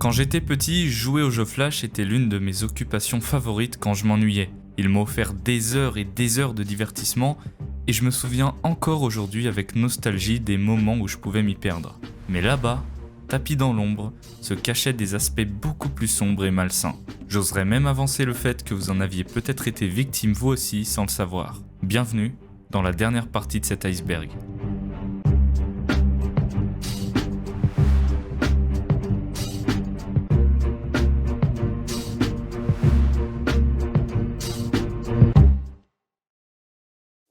Quand j'étais petit, jouer aux jeux Flash était l'une de mes occupations favorites quand je m'ennuyais. Il m'a offert des heures et des heures de divertissement et je me souviens encore aujourd'hui avec nostalgie des moments où je pouvais m'y perdre. Mais là-bas, tapis dans l'ombre, se cachaient des aspects beaucoup plus sombres et malsains. J'oserais même avancer le fait que vous en aviez peut-être été victime vous aussi sans le savoir. Bienvenue dans la dernière partie de cet iceberg.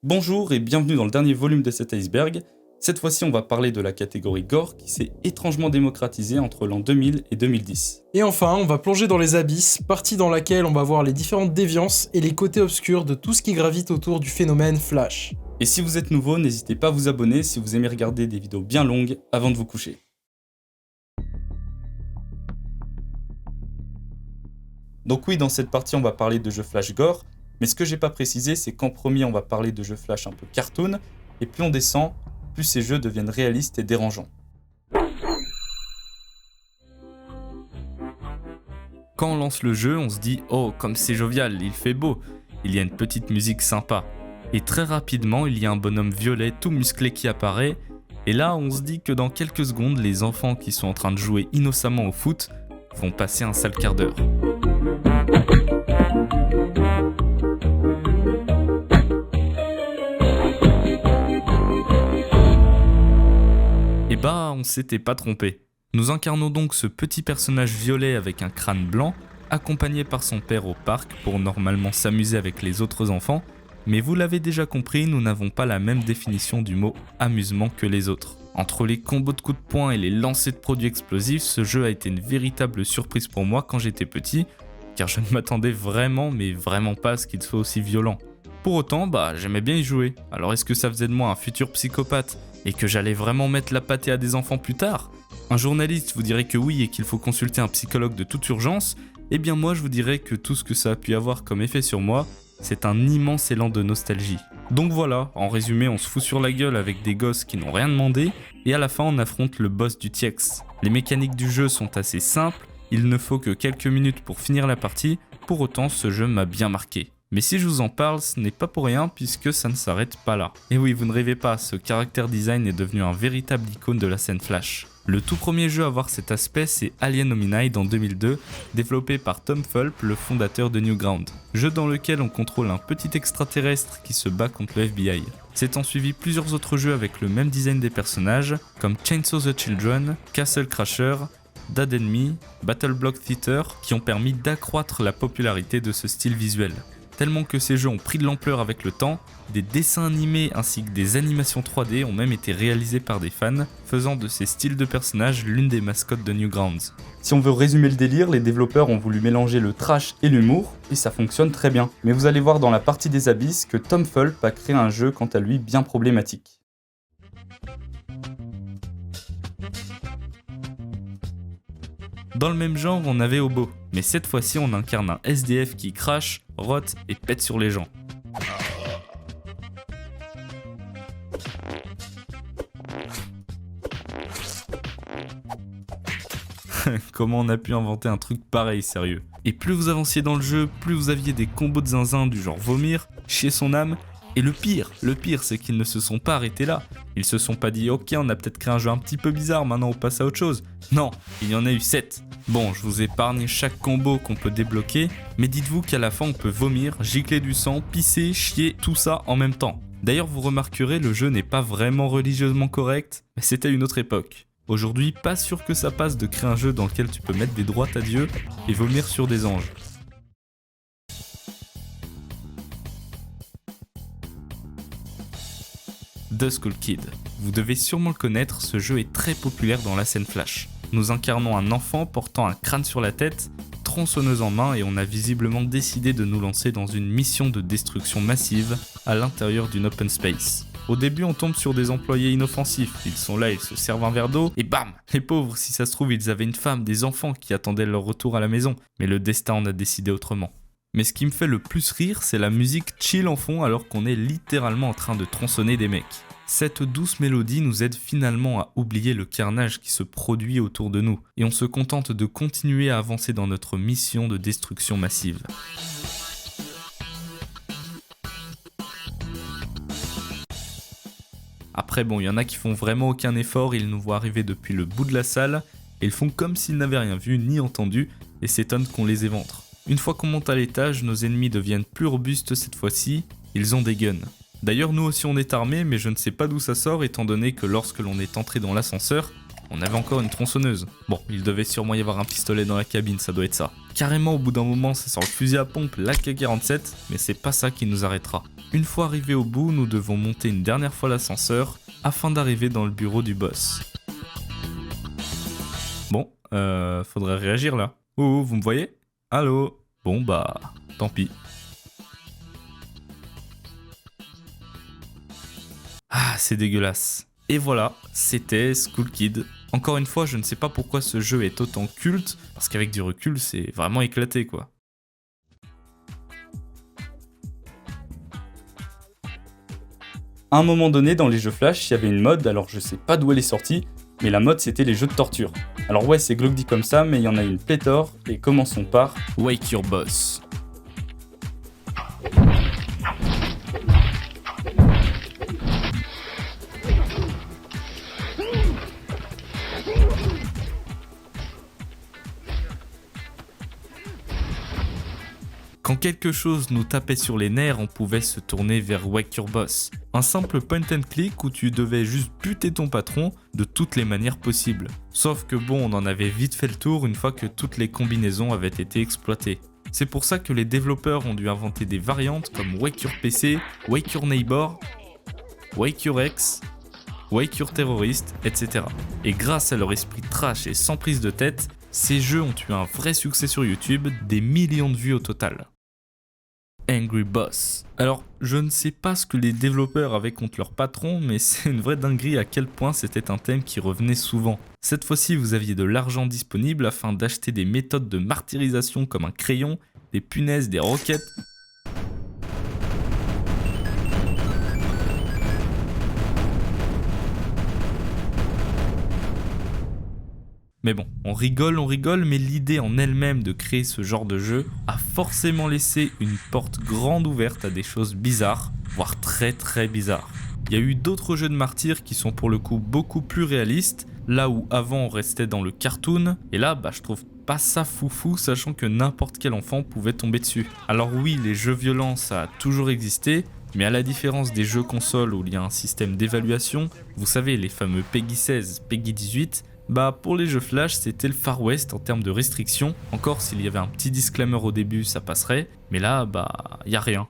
Bonjour et bienvenue dans le dernier volume de cet iceberg. Cette fois-ci, on va parler de la catégorie gore qui s'est étrangement démocratisée entre l'an 2000 et 2010. Et enfin, on va plonger dans les abysses, partie dans laquelle on va voir les différentes déviances et les côtés obscurs de tout ce qui gravite autour du phénomène Flash. Et si vous êtes nouveau, n'hésitez pas à vous abonner si vous aimez regarder des vidéos bien longues avant de vous coucher. Donc oui, dans cette partie, on va parler de jeux Flash gore, mais ce que j'ai pas précisé, c'est qu'en premier, on va parler de jeux Flash un peu cartoon, et plus on descend, plus ces jeux deviennent réalistes et dérangeants. Quand on lance le jeu, on se dit « Oh, comme c'est jovial, il fait beau, il y a une petite musique sympa ». Et très rapidement, il y a un bonhomme violet tout musclé qui apparaît, et là, on se dit que dans quelques secondes, les enfants qui sont en train de jouer innocemment au foot vont passer un sale quart d'heure. Et bah, on s'était pas trompé. Nous incarnons donc ce petit personnage violet avec un crâne blanc, accompagné par son père au parc pour normalement s'amuser avec les autres enfants, mais vous l'avez déjà compris, nous n'avons pas la même définition du mot amusement que les autres. Entre les combos de coups de poing et les lancers de produits explosifs, ce jeu a été une véritable surprise pour moi quand j'étais petit, car je ne m'attendais vraiment pas à ce qu'il soit aussi violent. Pour autant, j'aimais bien y jouer. Alors est-ce que ça faisait de moi un futur psychopathe et que j'allais vraiment mettre la pâtée à des enfants plus tard ? Un journaliste vous dirait que oui et qu'il faut consulter un psychologue de toute urgence, eh bien moi je vous dirais que tout ce que ça a pu avoir comme effet sur moi, c'est un immense élan de nostalgie. Donc voilà, en résumé, on se fout sur la gueule avec des gosses qui n'ont rien demandé, et à la fin on affronte le boss du TX. Les mécaniques du jeu sont assez simples, il ne faut que quelques minutes pour finir la partie, pour autant ce jeu m'a bien marqué. Mais si je vous en parle, ce n'est pas pour rien puisque ça ne s'arrête pas là. Et oui, vous ne rêvez pas, ce character design est devenu un véritable icône de la scène Flash. Le tout premier jeu à avoir cet aspect, c'est Alien Hominide en 2002, développé par Tom Fulp, le fondateur de Newgrounds. Jeu dans lequel on contrôle un petit extraterrestre qui se bat contre le FBI. S'étant suivi plusieurs autres jeux avec le même design des personnages, comme Chainsaw the Children, Castle Crasher, Dead Enemy, Battle Block Theater, qui ont permis d'accroître la popularité de ce style visuel. Tellement que ces jeux ont pris de l'ampleur avec le temps, des dessins animés ainsi que des animations 3D ont même été réalisés par des fans, faisant de ces styles de personnages l'une des mascottes de Newgrounds. Si on veut résumer le délire, les développeurs ont voulu mélanger le trash et l'humour, et ça fonctionne très bien. Mais vous allez voir dans la partie des abysses que Tom Fulp a créé un jeu quant à lui bien problématique. Dans le même genre, on avait Hobo, mais cette fois-ci on incarne un SDF qui crache, rote et pète sur les gens. Comment on a pu inventer un truc pareil, sérieux? Et plus vous avanciez dans le jeu, plus vous aviez des combos de zinzin du genre vomir, chier son âme. Et le pire, c'est qu'ils ne se sont pas arrêtés là. Ils se sont pas dit « Ok, on a peut-être créé un jeu un petit peu bizarre, maintenant on passe à autre chose ». Non, il y en a eu 7. Bon, je vous épargne chaque combo qu'on peut débloquer, mais dites-vous qu'à la fin on peut vomir, gicler du sang, pisser, chier, tout ça en même temps. D'ailleurs, vous remarquerez, le jeu n'est pas vraiment religieusement correct, mais c'était une autre époque. Aujourd'hui, pas sûr que ça passe de créer un jeu dans lequel tu peux mettre des droites à Dieu et vomir sur des anges. The Skull Kid. Vous devez sûrement le connaître, ce jeu est très populaire dans la scène Flash. Nous incarnons un enfant portant un crâne sur la tête, tronçonneuse en main et on a visiblement décidé de nous lancer dans une mission de destruction massive à l'intérieur d'une open space. Au début on tombe sur des employés inoffensifs, ils sont là, ils se servent un verre d'eau et bam! Les pauvres, si ça se trouve ils avaient une femme, des enfants qui attendaient leur retour à la maison, mais le destin en a décidé autrement. Mais ce qui me fait le plus rire, c'est la musique chill en fond alors qu'on est littéralement en train de tronçonner des mecs. Cette douce mélodie nous aide finalement à oublier le carnage qui se produit autour de nous, et on se contente de continuer à avancer dans notre mission de destruction massive. Après bon, il y en a qui font vraiment aucun effort, ils nous voient arriver depuis le bout de la salle, et ils font comme s'ils n'avaient rien vu ni entendu, et s'étonnent qu'on les éventre. Une fois qu'on monte à l'étage, nos ennemis deviennent plus robustes cette fois-ci, ils ont des guns. D'ailleurs nous aussi on est armés, mais je ne sais pas d'où ça sort étant donné que lorsque l'on est entré dans l'ascenseur, on avait encore une tronçonneuse. Bon, il devait sûrement y avoir un pistolet dans la cabine, ça doit être ça. Carrément au bout d'un moment ça sort le fusil à pompe, l'AK-47, mais c'est pas ça qui nous arrêtera. Une fois arrivés au bout, nous devons monter une dernière fois l'ascenseur afin d'arriver dans le bureau du boss. Bon, faudrait réagir là. Oh, vous me voyez ? Allô ? Bon bah, tant pis. Ah, c'est dégueulasse. Et voilà, c'était Skull Kid. Encore une fois, je ne sais pas pourquoi ce jeu est autant culte, parce qu'avec du recul, c'est vraiment éclaté quoi. À un moment donné, dans les jeux Flash, il y avait une mode, alors je sais pas d'où elle est sortie, mais la mode c'était les jeux de torture. Alors ouais, c'est glauque dit comme ça, mais il y en a une pléthore, et commençons par Wake Your Boss. Quand quelque chose nous tapait sur les nerfs, on pouvait se tourner vers Wake Your Boss. Un simple point and click où tu devais juste buter ton patron de toutes les manières possibles. Sauf que bon, on en avait vite fait le tour une fois que toutes les combinaisons avaient été exploitées. C'est pour ça que les développeurs ont dû inventer des variantes comme Wake Your PC, Wake Your Neighbor, Wake Your Ex, Wake Your Terrorist, etc. Et grâce à leur esprit trash et sans prise de tête, ces jeux ont eu un vrai succès sur YouTube, des millions de vues au total. Angry Boss. Alors, je ne sais pas ce que les développeurs avaient contre leur patron, mais c'est une vraie dinguerie à quel point c'était un thème qui revenait souvent. Cette fois-ci, vous aviez de l'argent disponible afin d'acheter des méthodes de martyrisation comme un crayon, des punaises, des roquettes. Mais bon, on rigole, mais l'idée en elle-même de créer ce genre de jeu a forcément laissé une porte grande ouverte à des choses bizarres, voire très très bizarres. Il y a eu d'autres jeux de martyrs qui sont pour le coup beaucoup plus réalistes, là où avant on restait dans le cartoon, et là je trouve pas ça foufou sachant que n'importe quel enfant pouvait tomber dessus. Alors oui, les jeux violents ça a toujours existé, mais à la différence des jeux consoles où il y a un système d'évaluation, vous savez les fameux Peggy 16, Peggy 18, pour les jeux Flash, c'était le Far West en termes de restrictions. Encore s'il y avait un petit disclaimer au début, ça passerait. Mais là, y a rien.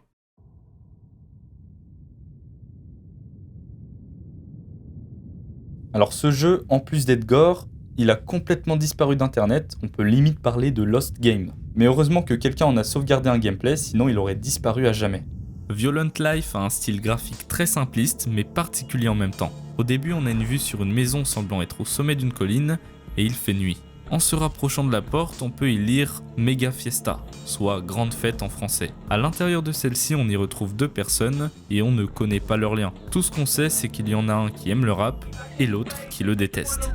Alors ce jeu, en plus d'être gore, il a complètement disparu d'internet, on peut limite parler de Lost Game. Mais heureusement que quelqu'un en a sauvegardé un gameplay, sinon il aurait disparu à jamais. Violent Life a un style graphique très simpliste, mais particulier en même temps. Au début, on a une vue sur une maison semblant être au sommet d'une colline, et il fait nuit. En se rapprochant de la porte, on peut y lire Mega Fiesta, soit Grande Fête en français. À l'intérieur de celle-ci, on y retrouve deux personnes, et on ne connaît pas leur lien. Tout ce qu'on sait, c'est qu'il y en a un qui aime le rap, et l'autre qui le déteste.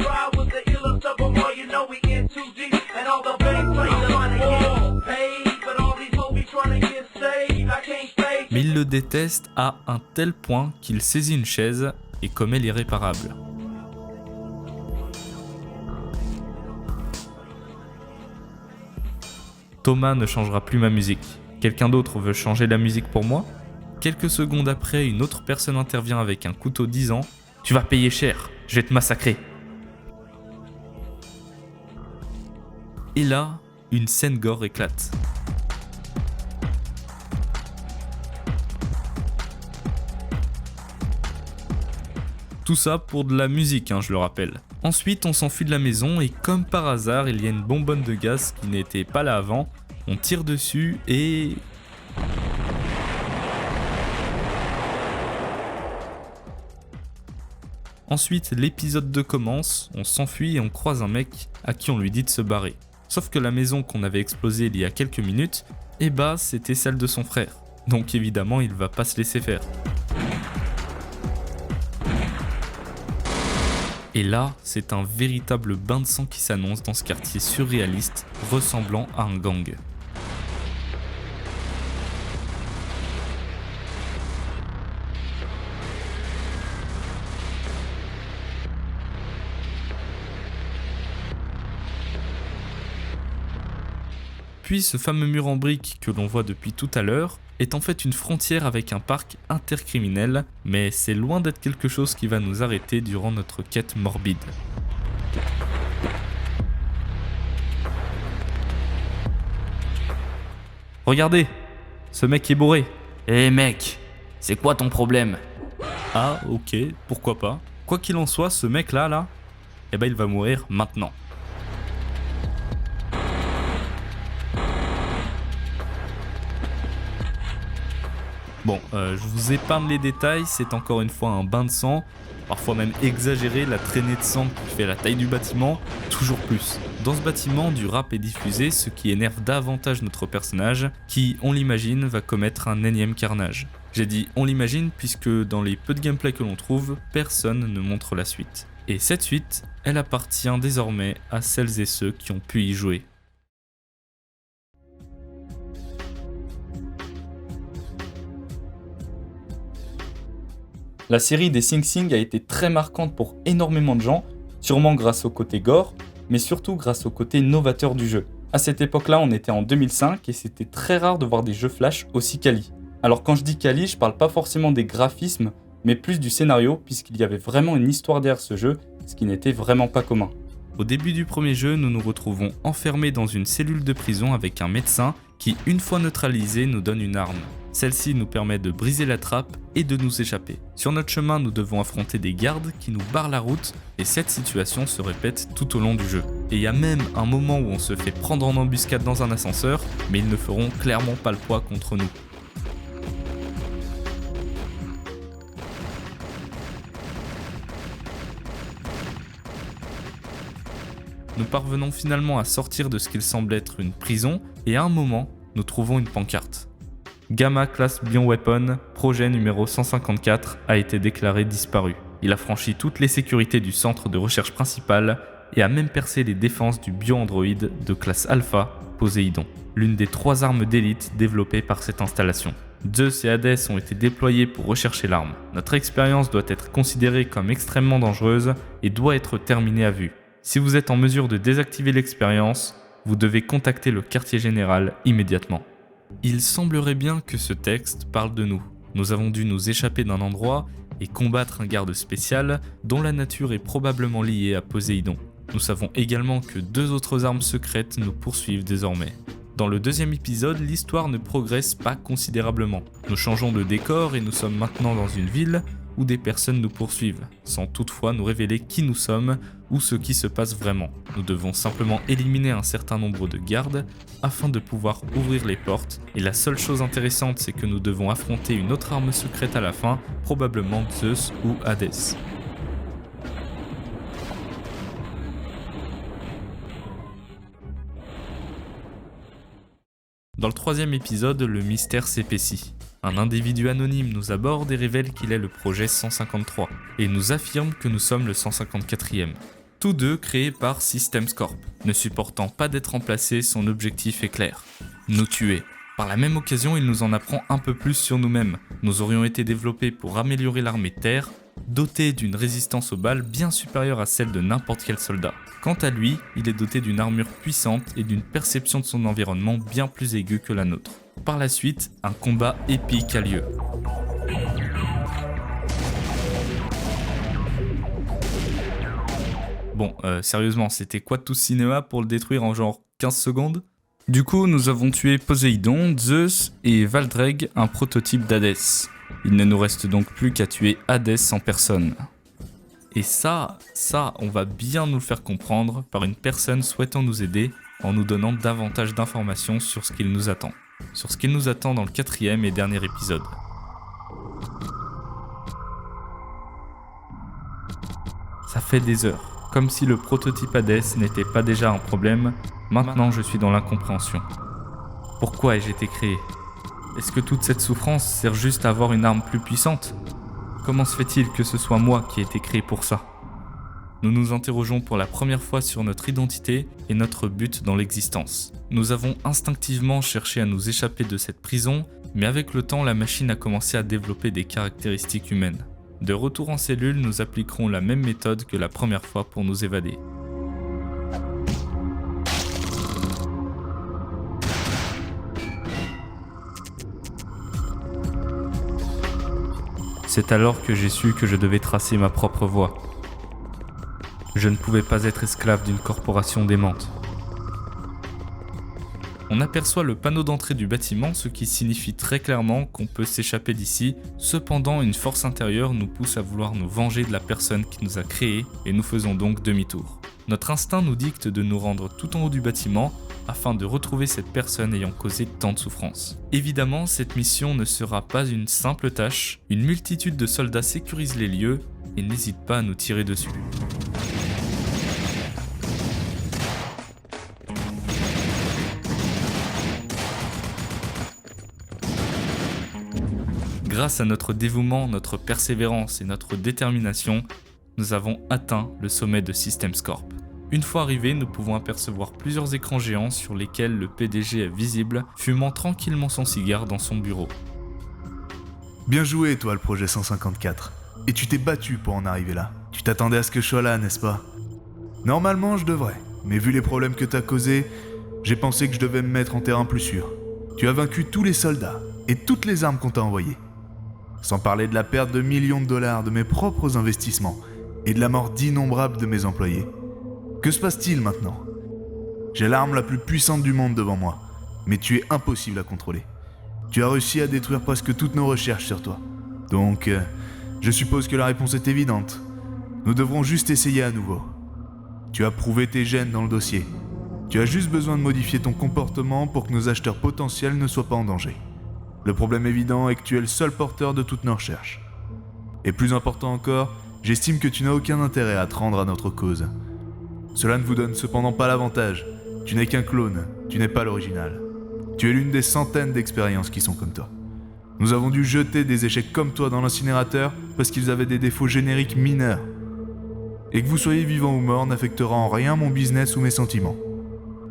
Mais il le déteste à un tel point qu'il saisit une chaise et commet l'irréparable. Thomas ne changera plus ma musique. Quelqu'un d'autre veut changer la musique pour moi ? Quelques secondes après, une autre personne intervient avec un couteau disant « Tu vas payer cher, je vais te massacrer ». Et là, une scène gore éclate. Tout ça pour de la musique, je le rappelle. Ensuite, on s'enfuit de la maison et comme par hasard, il y a une bonbonne de gaz qui n'était pas là avant. On tire dessus et... Ensuite, l'épisode 2 commence, on s'enfuit et on croise un mec à qui on lui dit de se barrer. Sauf que la maison qu'on avait explosée il y a quelques minutes, c'était celle de son frère. Donc évidemment, il va pas se laisser faire. Et là, c'est un véritable bain de sang qui s'annonce dans ce quartier surréaliste ressemblant à un gang. Puis ce fameux mur en briques que l'on voit depuis tout à l'heure est en fait une frontière avec un parc intercriminel, mais c'est loin d'être quelque chose qui va nous arrêter durant notre quête morbide. Regardez, ce mec est bourré. Mec, c'est quoi ton problème? Ah ok, pourquoi pas. Quoi qu'il en soit, ce mec là, eh ben il va mourir maintenant. Bon, je vous épargne les détails, c'est encore une fois un bain de sang, parfois même exagéré, la traînée de sang qui fait la taille du bâtiment, toujours plus. Dans ce bâtiment, du rap est diffusé, ce qui énerve davantage notre personnage, qui, on l'imagine, va commettre un énième carnage. J'ai dit on l'imagine puisque dans les peu de gameplay que l'on trouve, personne ne montre la suite. Et cette suite, elle appartient désormais à celles et ceux qui ont pu y jouer. La série des Sing Sing a été très marquante pour énormément de gens, sûrement grâce au côté gore, mais surtout grâce au côté novateur du jeu. À cette époque-là, on était en 2005 et c'était très rare de voir des jeux Flash aussi quali. Alors quand je dis quali, je parle pas forcément des graphismes, mais plus du scénario, puisqu'il y avait vraiment une histoire derrière ce jeu, ce qui n'était vraiment pas commun. Au début du premier jeu, nous nous retrouvons enfermés dans une cellule de prison avec un médecin qui, une fois neutralisé, nous donne une arme. Celle-ci nous permet de briser la trappe et de nous échapper. Sur notre chemin, nous devons affronter des gardes qui nous barrent la route et cette situation se répète tout au long du jeu. Et il y a même un moment où on se fait prendre en embuscade dans un ascenseur, mais ils ne feront clairement pas le poids contre nous. Nous parvenons finalement à sortir de ce qu'il semble être une prison et à un moment, nous trouvons une pancarte. Gamma Class Bioweapon, projet numéro 154, a été déclaré disparu. Il a franchi toutes les sécurités du centre de recherche principal et a même percé les défenses du bio-androïde de classe Alpha, Poséidon, l'une des 3 armes d'élite développées par cette installation. Zeus et Hadès ont été déployés pour rechercher l'arme. Notre expérience doit être considérée comme extrêmement dangereuse et doit être terminée à vue. Si vous êtes en mesure de désactiver l'expérience, vous devez contacter le quartier général immédiatement. Il semblerait bien que ce texte parle de nous. Nous avons dû nous échapper d'un endroit et combattre un garde spécial dont la nature est probablement liée à Poséidon. Nous savons également que 2 autres armes secrètes nous poursuivent désormais. Dans le deuxième épisode, l'histoire ne progresse pas considérablement. Nous changeons de décor et nous sommes maintenant dans une ville où des personnes nous poursuivent, sans toutefois nous révéler qui nous sommes ou ce qui se passe vraiment. Nous devons simplement éliminer un certain nombre de gardes afin de pouvoir ouvrir les portes, et la seule chose intéressante c'est que nous devons affronter une autre arme secrète à la fin, probablement Zeus ou Hadès. Dans le troisième épisode, le mystère s'épaissit. Un individu anonyme nous aborde et révèle qu'il est le projet 153, et nous affirme que nous sommes le 154e. Tous deux créés par Systems Corp. Ne supportant pas d'être remplacés, son objectif est clair: nous tuer. Par la même occasion, il nous en apprend un peu plus sur nous-mêmes. Nous aurions été développés pour améliorer l'armée terre, doté d'une résistance aux balles bien supérieure à celle de n'importe quel soldat. Quant à lui, il est doté d'une armure puissante et d'une perception de son environnement bien plus aiguë que la nôtre. Par la suite, un combat épique a lieu. Bon, sérieusement, c'était quoi tout ce cinéma pour le détruire en genre 15 secondes ? Du coup, nous avons tué Poséidon, Zeus et Valdreg, un prototype d'Hadès. Il ne nous reste donc plus qu'à tuer Hadès en personne. Et ça, on va bien nous le faire comprendre par une personne souhaitant nous aider en nous donnant davantage d'informations sur ce qu'il nous attend. Sur ce qu'il nous attend dans le 4e et dernier épisode. Ça fait des heures, comme si le prototype Hadès n'était pas déjà un problème. Maintenant je suis dans l'incompréhension. Pourquoi ai-je été créé ? Est-ce que toute cette souffrance sert juste à avoir une arme plus puissante ? Comment se fait-il que ce soit moi qui ai été créé pour ça ? Nous nous interrogeons pour la première fois sur notre identité et notre but dans l'existence. Nous avons instinctivement cherché à nous échapper de cette prison, mais avec le temps, la machine a commencé à développer des caractéristiques humaines. De retour en cellule, nous appliquerons la même méthode que la première fois pour nous évader. C'est alors que j'ai su que je devais tracer ma propre voie. Je ne pouvais pas être esclave d'une corporation démente. On aperçoit le panneau d'entrée du bâtiment, ce qui signifie très clairement qu'on peut s'échapper d'ici. Cependant, une force intérieure nous pousse à vouloir nous venger de la personne qui nous a créés et nous faisons donc demi-tour. Notre instinct nous dicte de nous rendre tout en haut du bâtiment afin de retrouver cette personne ayant causé tant de souffrance. Évidemment, cette mission ne sera pas une simple tâche. Une multitude de soldats sécurise les lieux et n'hésite pas à nous tirer dessus. Grâce à notre dévouement, notre persévérance et notre détermination, nous avons atteint le sommet de Systems Corp. Une fois arrivés, nous pouvons apercevoir plusieurs écrans géants sur lesquels le PDG est visible, fumant tranquillement son cigare dans son bureau. Bien joué, toi, le projet 154. Et tu t'es battu pour en arriver là. Tu t'attendais à ce que je sois là, n'est-ce pas? Normalement, je devrais. Mais vu les problèmes que t'as causés, j'ai pensé que je devais me mettre en terrain plus sûr. Tu as vaincu tous les soldats et toutes les armes qu'on t'a envoyées. Sans parler de la perte de millions de dollars de mes propres investissements et de la mort d'innombrables de mes employés. Que se passe-t-il maintenant? J'ai l'arme la plus puissante du monde devant moi, mais tu es impossible à contrôler. Tu as réussi à détruire presque toutes nos recherches sur toi. Donc, je suppose que la réponse est évidente. Nous devrons juste essayer à nouveau. Tu as prouvé tes gènes dans le dossier. Tu as juste besoin de modifier ton comportement pour que nos acheteurs potentiels ne soient pas en danger. Le problème évident est que tu es le seul porteur de toutes nos recherches. Et plus important encore, j'estime que tu n'as aucun intérêt à te rendre à notre cause. Cela ne vous donne cependant pas l'avantage. Tu n'es qu'un clone, tu n'es pas l'original. Tu es l'une des centaines d'expériences qui sont comme toi. Nous avons dû jeter des échecs comme toi dans l'incinérateur parce qu'ils avaient des défauts génériques mineurs. Et que vous soyez vivant ou mort n'affectera en rien mon business ou mes sentiments.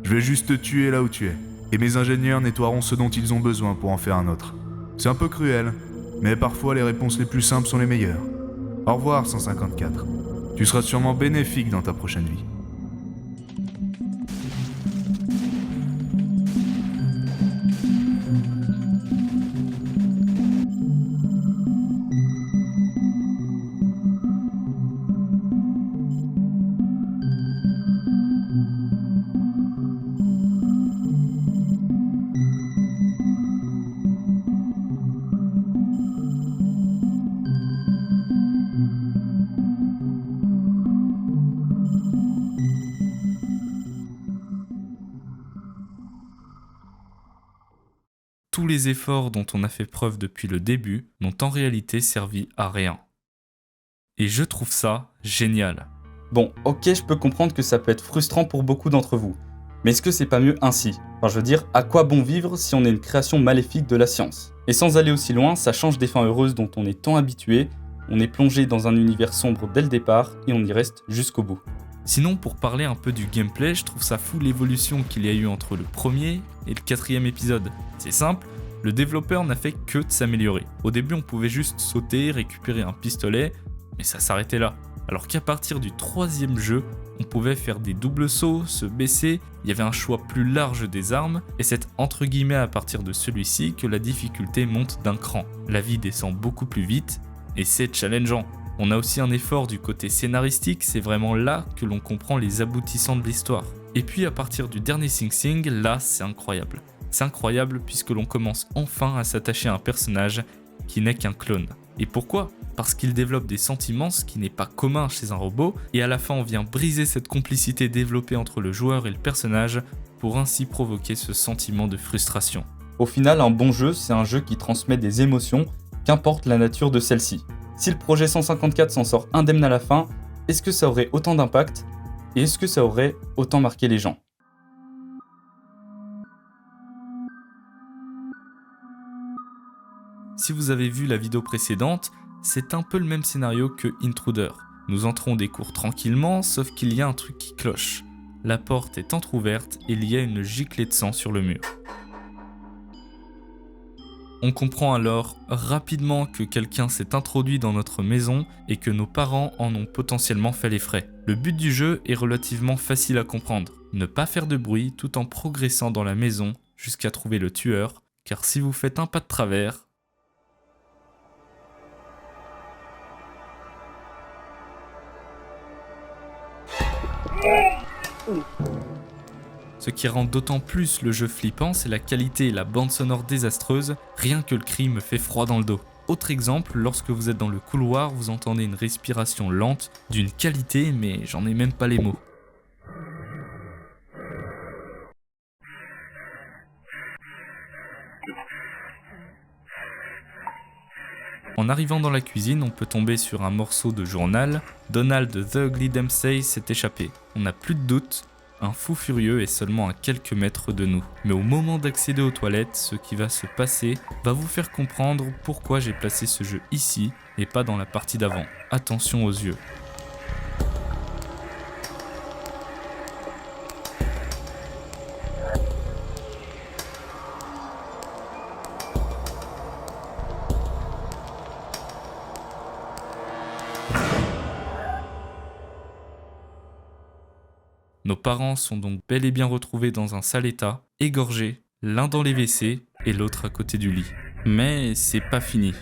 Je vais juste te tuer là où tu es. Et mes ingénieurs nettoieront ce dont ils ont besoin pour en faire un autre. C'est un peu cruel, mais parfois les réponses les plus simples sont les meilleures. Au revoir 154. Tu seras sûrement bénéfique dans ta prochaine vie. Tous les efforts dont on a fait preuve depuis le début n'ont en réalité servi à rien. Et je trouve ça génial. Bon, ok, je peux comprendre que ça peut être frustrant pour beaucoup d'entre vous. Mais est-ce que c'est pas mieux ainsi? Enfin, je veux dire, à quoi bon vivre si on est une création maléfique de la science? Et sans aller aussi loin, ça change des fins heureuses dont on est tant habitué, on est plongé dans un univers sombre dès le départ et on y reste jusqu'au bout. Sinon, pour parler un peu du gameplay, je trouve ça fou l'évolution qu'il y a eu entre le premier et le 4e épisode. C'est simple, le développeur n'a fait que de s'améliorer. Au début, on pouvait juste sauter, récupérer un pistolet, mais ça s'arrêtait là. Alors qu'à partir du 3e jeu, on pouvait faire des doubles sauts, se baisser, il y avait un choix plus large des armes, et c'est entre guillemets à partir de celui-ci que la difficulté monte d'un cran. La vie descend beaucoup plus vite, et c'est challengeant. On a aussi un effort du côté scénaristique, c'est vraiment là que l'on comprend les aboutissants de l'histoire. Et puis à partir du dernier Sing Sing, là c'est incroyable. C'est incroyable puisque l'on commence enfin à s'attacher à un personnage qui n'est qu'un clone. Et pourquoi ? Parce qu'il développe des sentiments, ce qui n'est pas commun chez un robot, et à la fin on vient briser cette complicité développée entre le joueur et le personnage pour ainsi provoquer ce sentiment de frustration. Au final, un bon jeu, c'est un jeu qui transmet des émotions, qu'importe la nature de celle-ci. Si le projet 154 s'en sort indemne à la fin, est-ce que ça aurait autant d'impact ? Et est-ce que ça aurait autant marqué les gens ? Si vous avez vu la vidéo précédente, c'est un peu le même scénario que Intruder. Nous entrons des cours tranquillement, sauf qu'il y a un truc qui cloche. La porte est entrouverte et il y a une giclée de sang sur le mur. On comprend alors rapidement que quelqu'un s'est introduit dans notre maison et que nos parents en ont potentiellement fait les frais. Le but du jeu est relativement facile à comprendre. Ne pas faire de bruit tout en progressant dans la maison jusqu'à trouver le tueur, car si vous faites un pas de travers, ce qui rend d'autant plus le jeu flippant, c'est la qualité et la bande sonore désastreuse, rien que le cri me fait froid dans le dos. Autre exemple, lorsque vous êtes dans le couloir, vous entendez une respiration lente, d'une qualité, mais j'en ai même pas les mots. En arrivant dans la cuisine, on peut tomber sur un morceau de journal. Donald the Ugly Dempsey s'est échappé. On n'a plus de doute, un fou furieux est seulement à quelques mètres de nous. Mais au moment d'accéder aux toilettes, ce qui va se passer va vous faire comprendre pourquoi j'ai placé ce jeu ici et pas dans la partie d'avant. Attention aux yeux. Nos parents sont donc bel et bien retrouvés dans un sale état, égorgés, l'un dans les WC et l'autre à côté du lit. Mais c'est pas fini.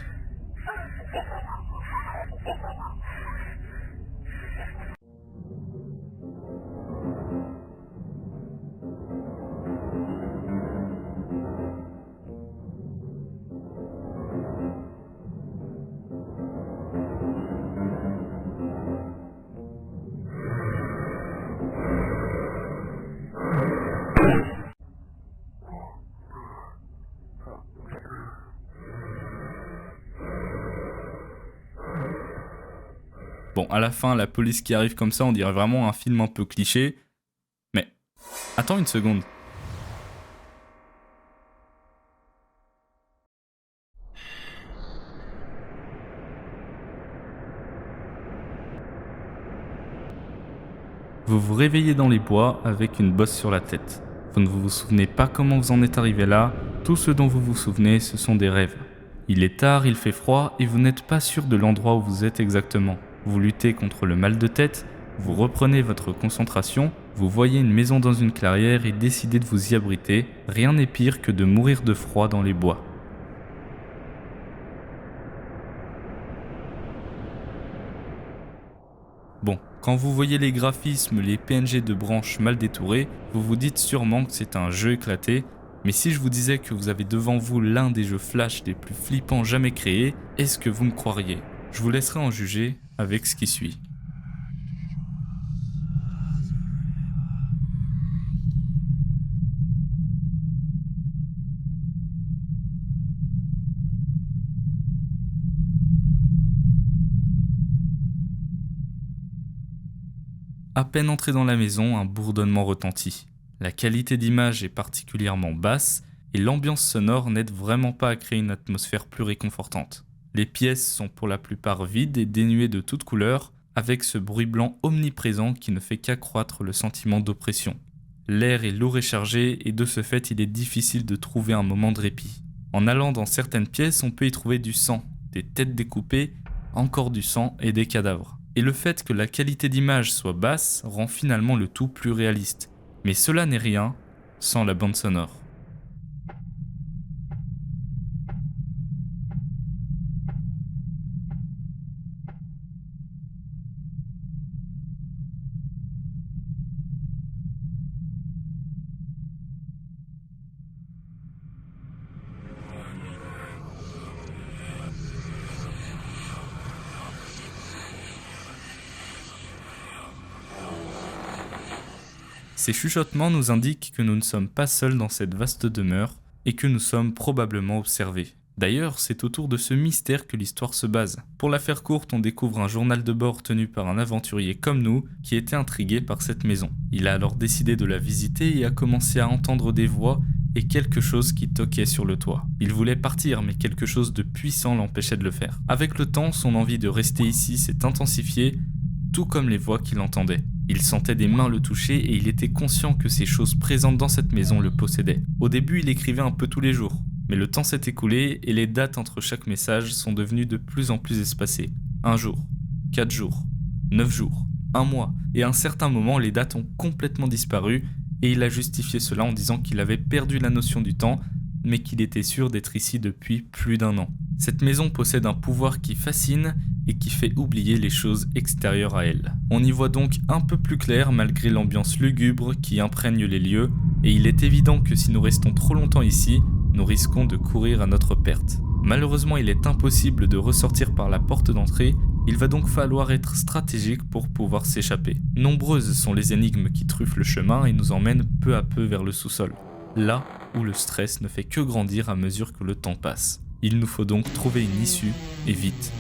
Bon, à la fin, la police qui arrive comme ça, on dirait vraiment un film un peu cliché. Mais, attends une seconde. Vous vous réveillez dans les bois avec une bosse sur la tête. Vous ne vous souvenez pas comment vous en êtes arrivé là, tout ce dont vous vous souvenez, ce sont des rêves. Il est tard, il fait froid et vous n'êtes pas sûr de l'endroit où vous êtes exactement. Vous luttez contre le mal de tête, vous reprenez votre concentration, vous voyez une maison dans une clairière et décidez de vous y abriter. Rien n'est pire que de mourir de froid dans les bois. Bon, quand vous voyez les graphismes, les PNG de branches mal détourés, vous vous dites sûrement que c'est un jeu éclaté, mais si je vous disais que vous avez devant vous l'un des jeux flash les plus flippants jamais créés, est-ce que vous me croiriez ? Je vous laisserai en juger avec ce qui suit. À peine entré dans la maison, un bourdonnement retentit. La qualité d'image est particulièrement basse et l'ambiance sonore n'aide vraiment pas à créer une atmosphère plus réconfortante. Les pièces sont pour la plupart vides et dénuées de toute couleur, avec ce bruit blanc omniprésent qui ne fait qu'accroître le sentiment d'oppression. L'air est lourd et chargé et de ce fait il est difficile de trouver un moment de répit. En allant dans certaines pièces, on peut y trouver du sang, des têtes découpées, encore du sang et des cadavres. Et le fait que la qualité d'image soit basse rend finalement le tout plus réaliste. Mais cela n'est rien sans la bande sonore. Ces chuchotements nous indiquent que nous ne sommes pas seuls dans cette vaste demeure et que nous sommes probablement observés. D'ailleurs, c'est autour de ce mystère que l'histoire se base. Pour la faire courte, on découvre un journal de bord tenu par un aventurier comme nous qui était intrigué par cette maison. Il a alors décidé de la visiter et a commencé à entendre des voix et quelque chose qui toquait sur le toit. Il voulait partir, mais quelque chose de puissant l'empêchait de le faire. Avec le temps, son envie de rester ici s'est intensifiée tout comme les voix qu'il entendait. Il sentait des mains le toucher et il était conscient que ces choses présentes dans cette maison le possédaient. Au début, il écrivait un peu tous les jours, mais le temps s'est écoulé et les dates entre chaque message sont devenues de plus en plus espacées. 1 jour, 4 jours, 9 jours, 1 mois, et à un certain moment, les dates ont complètement disparu et il a justifié cela en disant qu'il avait perdu la notion du temps, mais qu'il était sûr d'être ici depuis plus d'1 an. Cette maison possède un pouvoir qui fascine et qui fait oublier les choses extérieures à elle. On y voit donc un peu plus clair malgré l'ambiance lugubre qui imprègne les lieux, et il est évident que si nous restons trop longtemps ici, nous risquons de courir à notre perte. Malheureusement, il est impossible de ressortir par la porte d'entrée, il va donc falloir être stratégique pour pouvoir s'échapper. Nombreuses sont les énigmes qui truffent le chemin et nous emmènent peu à peu vers le sous-sol. Là où le stress ne fait que grandir à mesure que le temps passe. Il nous faut donc trouver une issue, et vite.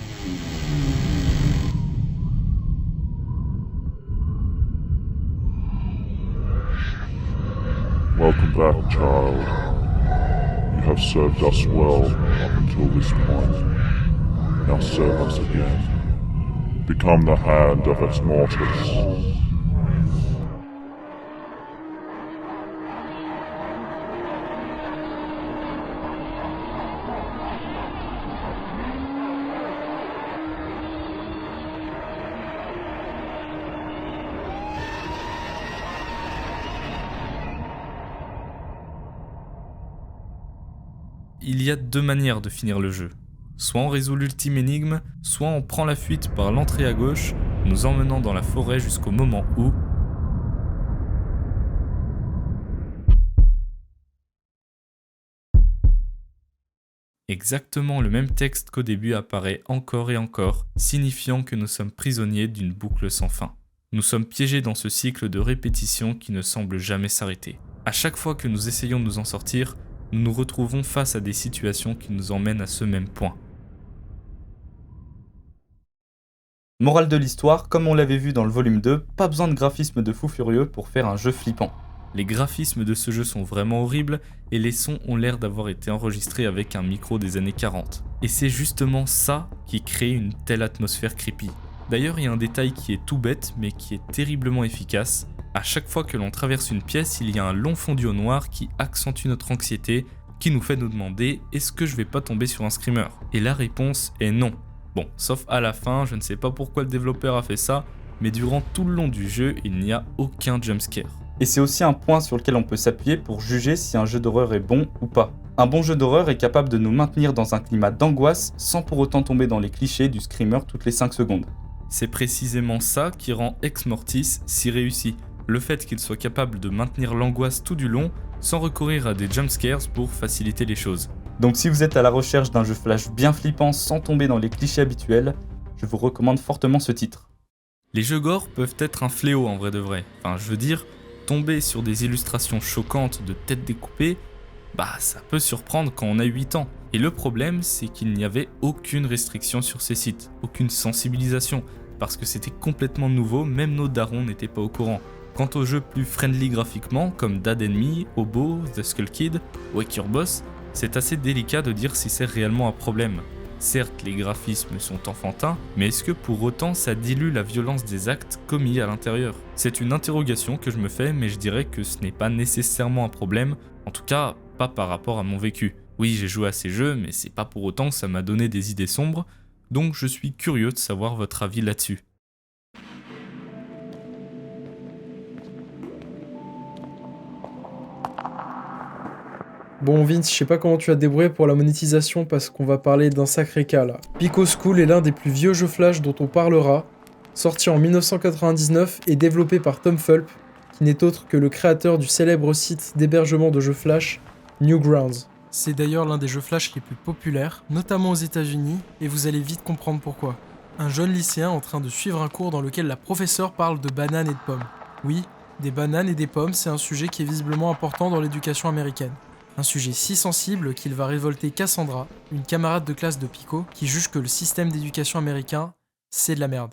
Welcome back, child. You have served us well up until this point. Now serve us again. Become the hand of Ex Mortis. Il y a 2 manières de finir le jeu. Soit on résout l'ultime énigme, soit on prend la fuite par l'entrée à gauche, nous emmenant dans la forêt jusqu'au moment où... Exactement le même texte qu'au début apparaît encore et encore, signifiant que nous sommes prisonniers d'une boucle sans fin. Nous sommes piégés dans ce cycle de répétition qui ne semble jamais s'arrêter. À chaque fois que nous essayons de nous en sortir, nous nous retrouvons face à des situations qui nous emmènent à ce même point. Morale de l'histoire, comme on l'avait vu dans le volume 2, pas besoin de graphisme de fou furieux pour faire un jeu flippant. Les graphismes de ce jeu sont vraiment horribles et les sons ont l'air d'avoir été enregistrés avec un micro des années 40. Et c'est justement ça qui crée une telle atmosphère creepy. D'ailleurs, il y a un détail qui est tout bête mais qui est terriblement efficace. À chaque fois que l'on traverse une pièce, il y a un long fondu au noir qui accentue notre anxiété, qui nous fait nous demander « est-ce que je vais pas tomber sur un screamer ?» Et la réponse est non. Bon, sauf à la fin, je ne sais pas pourquoi le développeur a fait ça, mais durant tout le long du jeu, il n'y a aucun jumpscare. Et c'est aussi un point sur lequel on peut s'appuyer pour juger si un jeu d'horreur est bon ou pas. Un bon jeu d'horreur est capable de nous maintenir dans un climat d'angoisse sans pour autant tomber dans les clichés du screamer toutes les 5 secondes. C'est précisément ça qui rend Ex Mortis si réussi. Le fait qu'il soit capable de maintenir l'angoisse tout du long sans recourir à des jumpscares pour faciliter les choses. Donc si vous êtes à la recherche d'un jeu flash bien flippant sans tomber dans les clichés habituels, je vous recommande fortement ce titre. Les jeux gore peuvent être un fléau en vrai de vrai. Enfin, je veux dire, tomber sur des illustrations choquantes de têtes découpées, ça peut surprendre quand on a 8 ans. Et le problème, c'est qu'il n'y avait aucune restriction sur ces sites, aucune sensibilisation, parce que c'était complètement nouveau, même nos darons n'étaient pas au courant. Quant aux jeux plus friendly graphiquement, comme Dead Enemy, Hobo, The Skull Kid, Wake Your Boss, c'est assez délicat de dire si c'est réellement un problème. Certes, les graphismes sont enfantins, mais est-ce que pour autant ça dilue la violence des actes commis à l'intérieur ? C'est une interrogation que je me fais, mais je dirais que ce n'est pas nécessairement un problème, en tout cas pas par rapport à mon vécu. Oui, j'ai joué à ces jeux, mais c'est pas pour autant que ça m'a donné des idées sombres, donc je suis curieux de savoir votre avis là-dessus. Bon Vince, je sais pas comment tu vas te débrouiller pour la monétisation parce qu'on va parler d'un sacré cas là. Pico School est l'un des plus vieux jeux Flash dont on parlera, sorti en 1999 et développé par Tom Fulp, qui n'est autre que le créateur du célèbre site d'hébergement de jeux Flash, Newgrounds. C'est d'ailleurs l'un des jeux Flash les plus populaires, notamment aux États-Unis, et vous allez vite comprendre pourquoi. Un jeune lycéen en train de suivre un cours dans lequel la professeure parle de bananes et de pommes. Oui, des bananes et des pommes, c'est un sujet qui est visiblement important dans l'éducation américaine. Un sujet si sensible qu'il va révolter Cassandra, une camarade de classe de Pico, qui juge que le système d'éducation américain, c'est de la merde,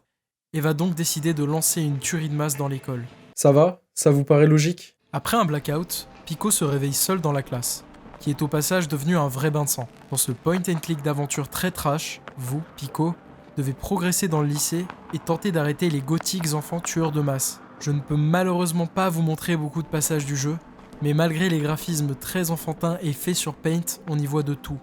et va donc décider de lancer une tuerie de masse dans l'école. Ça va ? Ça vous paraît logique ? Après un blackout, Pico se réveille seul dans la classe, qui est au passage devenu un vrai bain de sang. Dans ce point and click d'aventure très trash, vous, Pico, devait progresser dans le lycée et tenter d'arrêter les gothiques enfants tueurs de masse. Je ne peux malheureusement pas vous montrer beaucoup de passages du jeu, mais malgré les graphismes très enfantins et faits sur Paint, on y voit de tout.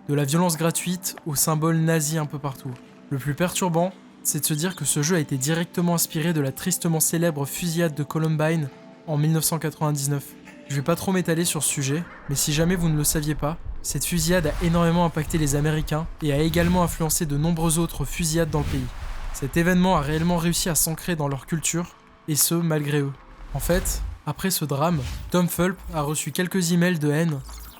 De la violence gratuite aux symboles nazis un peu partout. Le plus perturbant, c'est de se dire que ce jeu a été directement inspiré de la tristement célèbre fusillade de Columbine en 1999. Je vais pas trop m'étaler sur ce sujet, mais si jamais vous ne le saviez pas, cette fusillade a énormément impacté les Américains et a également influencé de nombreuses autres fusillades dans le pays. Cet événement a réellement réussi à s'ancrer dans leur culture, et ce, malgré eux. En fait, après ce drame, Tom Fulp a reçu quelques emails de haine,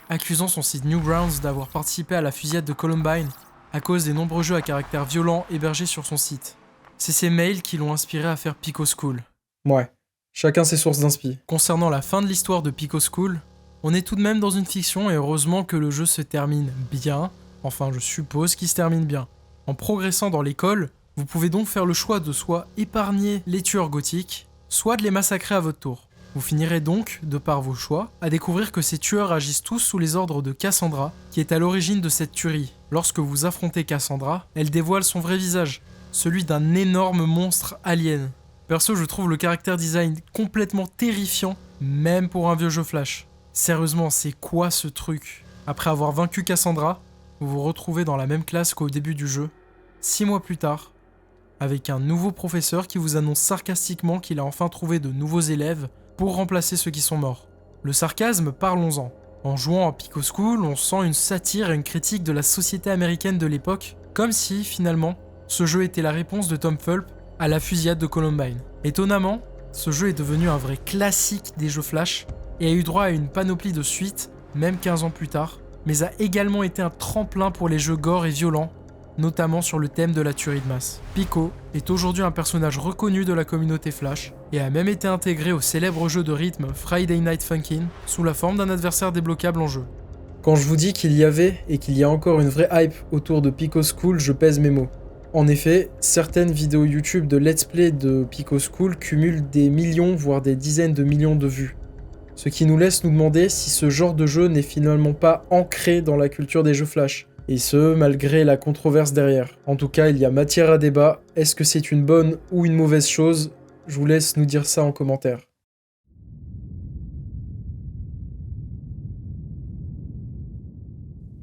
accusant son site Newgrounds d'avoir participé à la fusillade de Columbine à cause des nombreux jeux à caractère violent hébergés sur son site. C'est ces mails qui l'ont inspiré à faire Pico School. Ouais, chacun ses sources d'inspi. Concernant la fin de l'histoire de Pico School, on est tout de même dans une fiction et heureusement que le jeu se termine bien, enfin je suppose qu'il se termine bien. En progressant dans l'école, vous pouvez donc faire le choix de soit épargner les tueurs gothiques, soit de les massacrer à votre tour. Vous finirez donc, de par vos choix, à découvrir que ces tueurs agissent tous sous les ordres de Cassandra, qui est à l'origine de cette tuerie. Lorsque vous affrontez Cassandra, elle dévoile son vrai visage, celui d'un énorme monstre alien. Perso, je trouve le character design complètement terrifiant, même pour un vieux jeu Flash. Sérieusement, c'est quoi ce truc ? Après avoir vaincu Cassandra, vous vous retrouvez dans la même classe qu'au début du jeu, 6 mois plus tard, avec un nouveau professeur qui vous annonce sarcastiquement qu'il a enfin trouvé de nouveaux élèves pour remplacer ceux qui sont morts. Le sarcasme, parlons-en. En jouant à Pico School, on sent une satire et une critique de la société américaine de l'époque, comme si, finalement, ce jeu était la réponse de Tom Fulp à la fusillade de Columbine. Étonnamment, ce jeu est devenu un vrai classique des jeux Flash, et a eu droit à une panoplie de suites, même 15 ans plus tard, mais a également été un tremplin pour les jeux gore et violents, notamment sur le thème de la tuerie de masse. Pico est aujourd'hui un personnage reconnu de la communauté Flash, et a même été intégré au célèbre jeu de rythme Friday Night Funkin' sous la forme d'un adversaire débloquable en jeu. Quand je vous dis qu'il y avait et qu'il y a encore une vraie hype autour de Pico School, je pèse mes mots. En effet, certaines vidéos YouTube de let's play de Pico School cumulent des millions, voire des dizaines de millions de vues. Ce qui nous laisse nous demander si ce genre de jeu n'est finalement pas ancré dans la culture des jeux Flash. Et ce, malgré la controverse derrière. En tout cas, il y a matière à débat. Est-ce que c'est une bonne ou une mauvaise chose ? Je vous laisse nous dire ça en commentaire.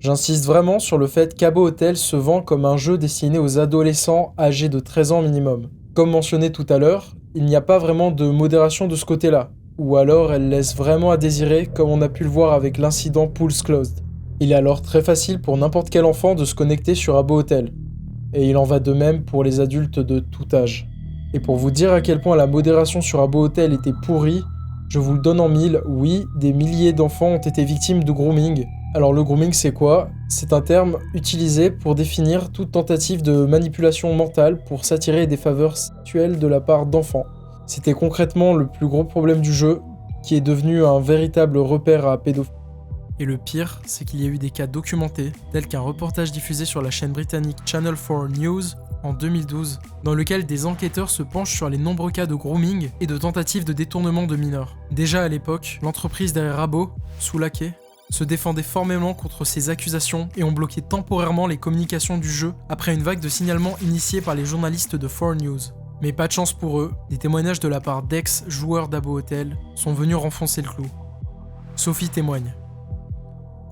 J'insiste vraiment sur le fait qu'Habbo Hotel se vend comme un jeu destiné aux adolescents âgés de 13 ans minimum. Comme mentionné tout à l'heure, il n'y a pas vraiment de modération de ce côté-là. Ou alors elle laisse vraiment à désirer, comme on a pu le voir avec l'incident Pools Closed. Il est alors très facile pour n'importe quel enfant de se connecter sur Habbo Hotel. Et il en va de même pour les adultes de tout âge. Et pour vous dire à quel point la modération sur Habbo Hotel était pourrie, je vous le donne en mille, oui, des milliers d'enfants ont été victimes de grooming. Alors le grooming c'est quoi ? C'est un terme utilisé pour définir toute tentative de manipulation mentale pour s'attirer des faveurs sexuelles de la part d'enfants. C'était concrètement le plus gros problème du jeu, qui est devenu un véritable repère à pédophilie. Et le pire, c'est qu'il y a eu des cas documentés, tels qu'un reportage diffusé sur la chaîne britannique Channel 4 News en 2012, dans lequel des enquêteurs se penchent sur les nombreux cas de grooming et de tentatives de détournement de mineurs. Déjà à l'époque, l'entreprise derrière Habbo, Soulaké, se défendait formellement contre ces accusations et ont bloqué temporairement les communications du jeu après une vague de signalements initiés par les journalistes de 4 News. Mais pas de chance pour eux, des témoignages de la part d'ex-joueurs d'Habbo Hotel sont venus renfoncer le clou. Sophie témoigne.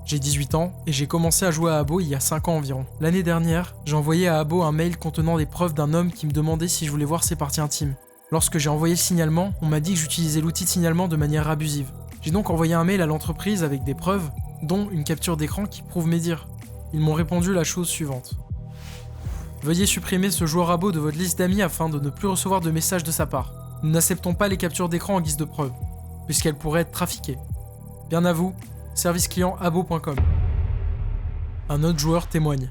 J'ai 18 ans et j'ai commencé à jouer à Habbo il y a 5 ans environ. L'année dernière, j'ai envoyé à Habbo un mail contenant des preuves d'un homme qui me demandait si je voulais voir ses parties intimes. Lorsque j'ai envoyé le signalement, on m'a dit que j'utilisais l'outil de signalement de manière abusive. J'ai donc envoyé un mail à l'entreprise avec des preuves, dont une capture d'écran qui prouve mes dires. Ils m'ont répondu la chose suivante. Veuillez supprimer ce joueur Habbo de votre liste d'amis afin de ne plus recevoir de messages de sa part. Nous n'acceptons pas les captures d'écran en guise de preuve, puisqu'elles pourraient être trafiquées. Bien à vous, service client habbo.com. Un autre joueur témoigne.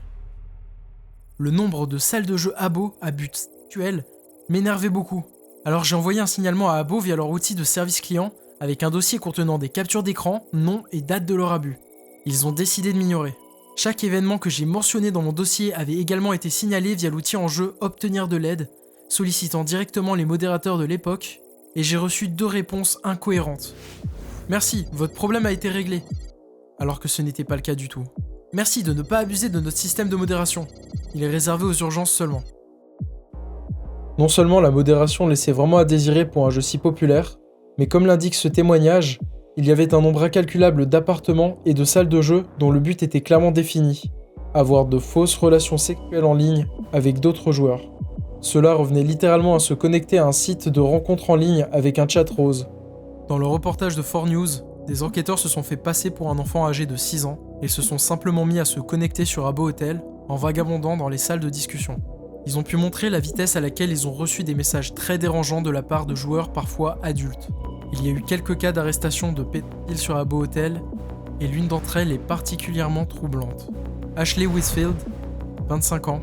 Le nombre de salles de jeu Habbo à but sexuel m'énervait beaucoup. Alors j'ai envoyé un signalement à Habbo via leur outil de service client avec un dossier contenant des captures d'écran, nom et date de leur abus. Ils ont décidé de m'ignorer. Chaque événement que j'ai mentionné dans mon dossier avait également été signalé via l'outil en jeu Obtenir de l'aide, sollicitant directement les modérateurs de l'époque, et j'ai reçu 2 réponses incohérentes. Merci, votre problème a été réglé. Alors que ce n'était pas le cas du tout. Merci de ne pas abuser de notre système de modération. Il est réservé aux urgences seulement. Non seulement la modération laissait vraiment à désirer pour un jeu si populaire, mais comme l'indique ce témoignage, il y avait un nombre incalculable d'appartements et de salles de jeu dont le but était clairement défini, avoir de fausses relations sexuelles en ligne avec d'autres joueurs. Cela revenait littéralement à se connecter à un site de rencontre en ligne avec un chat rose. Dans le reportage de 4News, des enquêteurs se sont fait passer pour un enfant âgé de 6 ans et se sont simplement mis à se connecter sur Habbo Hotel en vagabondant dans les salles de discussion. Ils ont pu montrer la vitesse à laquelle ils ont reçu des messages très dérangeants de la part de joueurs parfois adultes. Il y a eu quelques cas d'arrestation de pédophiles sur Habbo Hotel et l'une d'entre elles est particulièrement troublante. Ashley Whisfield, 25 ans,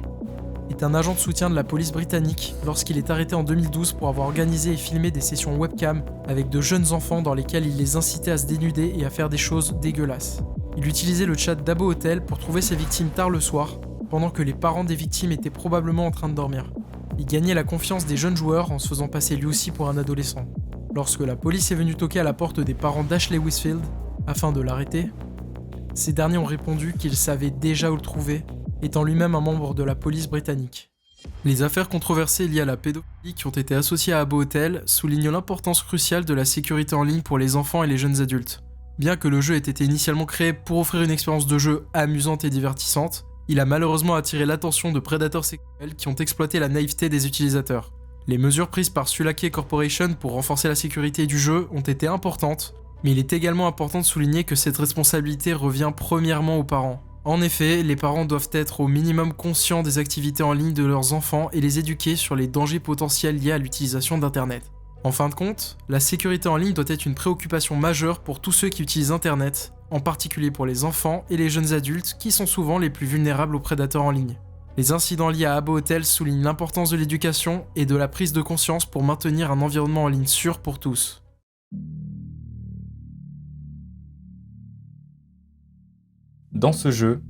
est un agent de soutien de la police britannique lorsqu'il est arrêté en 2012 pour avoir organisé et filmé des sessions webcam avec de jeunes enfants dans lesquelles il les incitait à se dénuder et à faire des choses dégueulasses. Il utilisait le chat d'Habbo Hotel pour trouver ses victimes tard le soir, pendant que les parents des victimes étaient probablement en train de dormir. Il gagnait la confiance des jeunes joueurs en se faisant passer lui aussi pour un adolescent. Lorsque la police est venue toquer à la porte des parents d'Ashley Whisfield afin de l'arrêter, ces derniers ont répondu qu'ils savaient déjà où le trouver, étant lui-même un membre de la police britannique. Les affaires controversées liées à la pédophilie qui ont été associées à Habbo Hotel soulignent l'importance cruciale de la sécurité en ligne pour les enfants et les jeunes adultes. Bien que le jeu ait été initialement créé pour offrir une expérience de jeu amusante et divertissante, il a malheureusement attiré l'attention de prédateurs sexuels qui ont exploité la naïveté des utilisateurs. Les mesures prises par Sulake Corporation pour renforcer la sécurité du jeu ont été importantes, mais il est également important de souligner que cette responsabilité revient premièrement aux parents. En effet, les parents doivent être au minimum conscients des activités en ligne de leurs enfants et les éduquer sur les dangers potentiels liés à l'utilisation d'Internet. En fin de compte, la sécurité en ligne doit être une préoccupation majeure pour tous ceux qui utilisent Internet, en particulier pour les enfants et les jeunes adultes qui sont souvent les plus vulnérables aux prédateurs en ligne. Les incidents liés à Habbo Hotel soulignent l'importance de l'éducation et de la prise de conscience pour maintenir un environnement en ligne sûr pour tous. Dans ce jeu,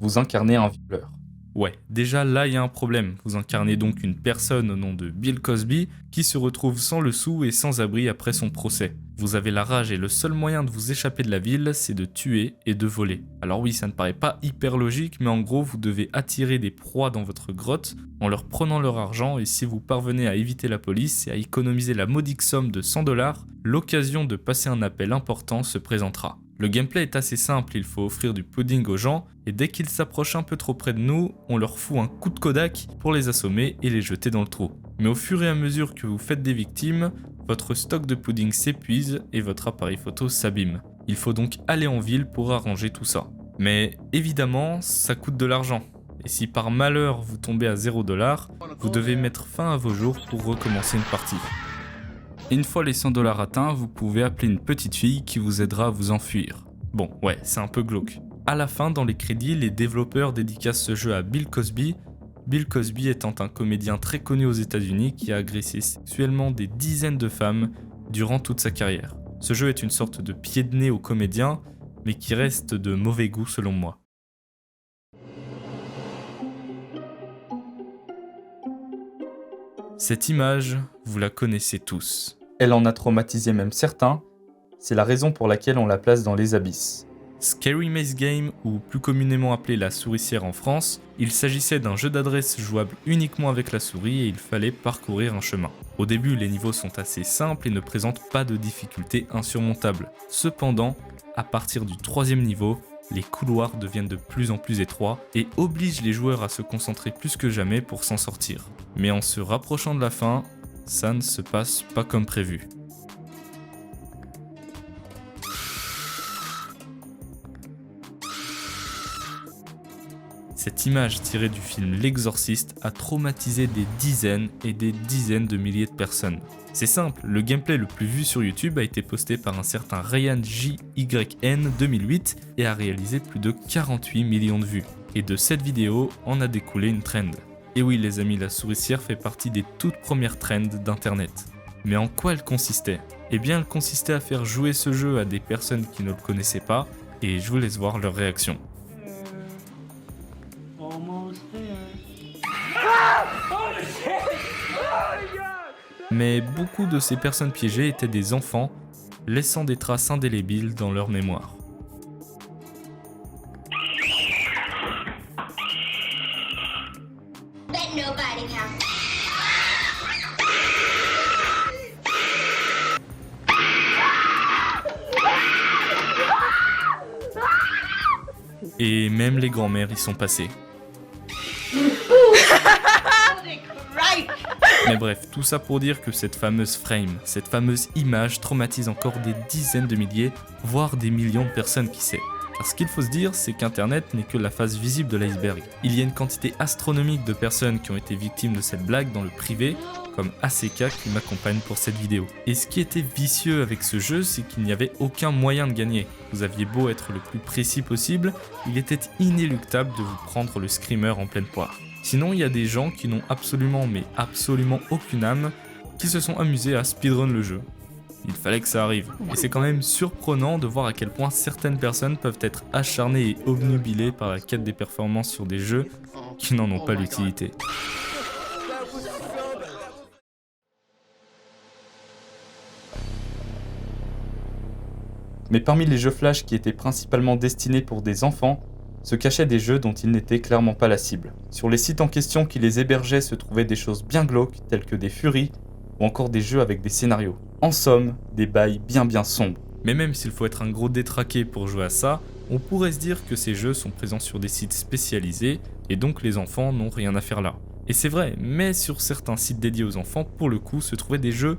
vous incarnez un violeur. Ouais, déjà là il y a un problème. Vous incarnez donc une personne au nom de Bill Cosby qui se retrouve sans le sou et sans abri après son procès. Vous avez la rage et le seul moyen de vous échapper de la ville, c'est de tuer et de voler. Alors oui, ça ne paraît pas hyper logique, mais en gros, vous devez attirer des proies dans votre grotte en leur prenant leur argent et si vous parvenez à éviter la police et à économiser la modique somme de 100 $, l'occasion de passer un appel important se présentera. Le gameplay est assez simple, il faut offrir du pudding aux gens et dès qu'ils s'approchent un peu trop près de nous, on leur fout un coup de Kodak pour les assommer et les jeter dans le trou. Mais au fur et à mesure que vous faites des victimes, votre stock de pudding s'épuise et votre appareil photo s'abîme. Il faut donc aller en ville pour arranger tout ça. Mais évidemment, ça coûte de l'argent. Et si par malheur vous tombez à 0 $, vous devez mettre fin à vos jours pour recommencer une partie. Une fois les 100 $ atteints, vous pouvez appeler une petite fille qui vous aidera à vous enfuir. Bon, ouais, c'est un peu glauque. À la fin, dans les crédits, les développeurs dédicacent ce jeu à Bill Cosby. Bill Cosby étant un comédien très connu aux États-Unis qui a agressé sexuellement des dizaines de femmes durant toute sa carrière. Ce jeu est une sorte de pied de nez aux comédiens, mais qui reste de mauvais goût selon moi. Cette image, vous la connaissez tous. Elle en a traumatisé même certains, c'est la raison pour laquelle on la place dans les abysses. Scary Maze Game, ou plus communément appelé la souricière en France, il s'agissait d'un jeu d'adresse jouable uniquement avec la souris et il fallait parcourir un chemin. Au début, les niveaux sont assez simples et ne présentent pas de difficultés insurmontables. Cependant, à partir du 3e niveau, les couloirs deviennent de plus en plus étroits et obligent les joueurs à se concentrer plus que jamais pour s'en sortir. Mais en se rapprochant de la fin, ça ne se passe pas comme prévu. Cette image tirée du film L'Exorciste a traumatisé des dizaines et des dizaines de milliers de personnes. C'est simple, le gameplay le plus vu sur YouTube a été posté par un certain Ryan JYN 2008 et a réalisé plus de 48 millions de vues. Et de cette vidéo, en a découlé une trend. Et oui les amis, la souricière fait partie des toutes premières trends d'internet. Mais en quoi elle consistait ? Eh bien elle consistait à faire jouer ce jeu à des personnes qui ne le connaissaient pas et je vous laisse voir leur réaction. Mais beaucoup de ces personnes piégées étaient des enfants, laissant des traces indélébiles dans leur mémoire. Et même les grands-mères y sont passées. Mais bref, tout ça pour dire que cette fameuse frame, cette fameuse image traumatise encore des dizaines de milliers, voire des millions de personnes, qui sait. Car ce qu'il faut se dire, c'est qu'Internet n'est que la face visible de l'iceberg. Il y a une quantité astronomique de personnes qui ont été victimes de cette blague dans le privé, comme ACK qui m'accompagne pour cette vidéo. Et ce qui était vicieux avec ce jeu, c'est qu'il n'y avait aucun moyen de gagner. Vous aviez beau être le plus précis possible, il était inéluctable de vous prendre le screamer en pleine poire. Sinon, il y a des gens qui n'ont absolument aucune âme, qui se sont amusés à speedrun le jeu. Il fallait que ça arrive. Et c'est quand même surprenant de voir à quel point certaines personnes peuvent être acharnées et obnubilées par la quête des performances sur des jeux qui n'en ont pas l'utilité. Mais parmi les jeux Flash qui étaient principalement destinés pour des enfants, se cachaient des jeux dont ils n'étaient clairement pas la cible. Sur les sites en question qui les hébergeaient se trouvaient des choses bien glauques telles que des furies ou encore des jeux avec des scénarios. En somme, des bails bien sombres. Mais même s'il faut être un gros détraqué pour jouer à ça, on pourrait se dire que ces jeux sont présents sur des sites spécialisés et donc les enfants n'ont rien à faire là. Et c'est vrai, mais sur certains sites dédiés aux enfants, pour le coup, se trouvaient des jeux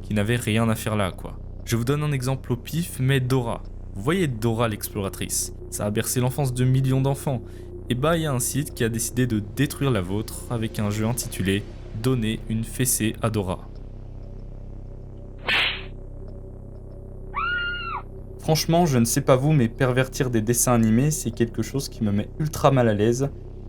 qui n'avaient rien à faire là, quoi. Je vous donne un exemple au pif, mais Dora. Vous voyez Dora l'exploratrice, ça a bercé l'enfance de millions d'enfants. Et bah il y a un site qui a décidé de détruire la vôtre avec un jeu intitulé « Donner une fessée à Dora ». Franchement, je ne sais pas vous, mais pervertir des dessins animés, c'est quelque chose qui me met ultra mal à l'aise,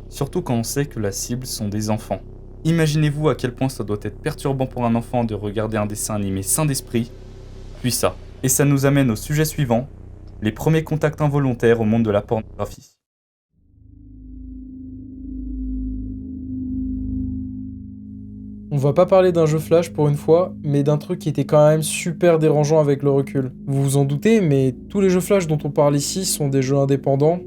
surtout quand on sait que la cible sont des enfants. Imaginez-vous à quel point ça doit être perturbant pour un enfant de regarder un dessin animé sain d'esprit, puis ça. Et ça nous amène au sujet suivant, les premiers contacts involontaires au monde de la pornographie. On va pas parler d'un jeu Flash pour une fois, mais d'un truc qui était quand même super dérangeant avec le recul. Vous vous en doutez, mais tous les jeux Flash dont on parle ici sont des jeux indépendants,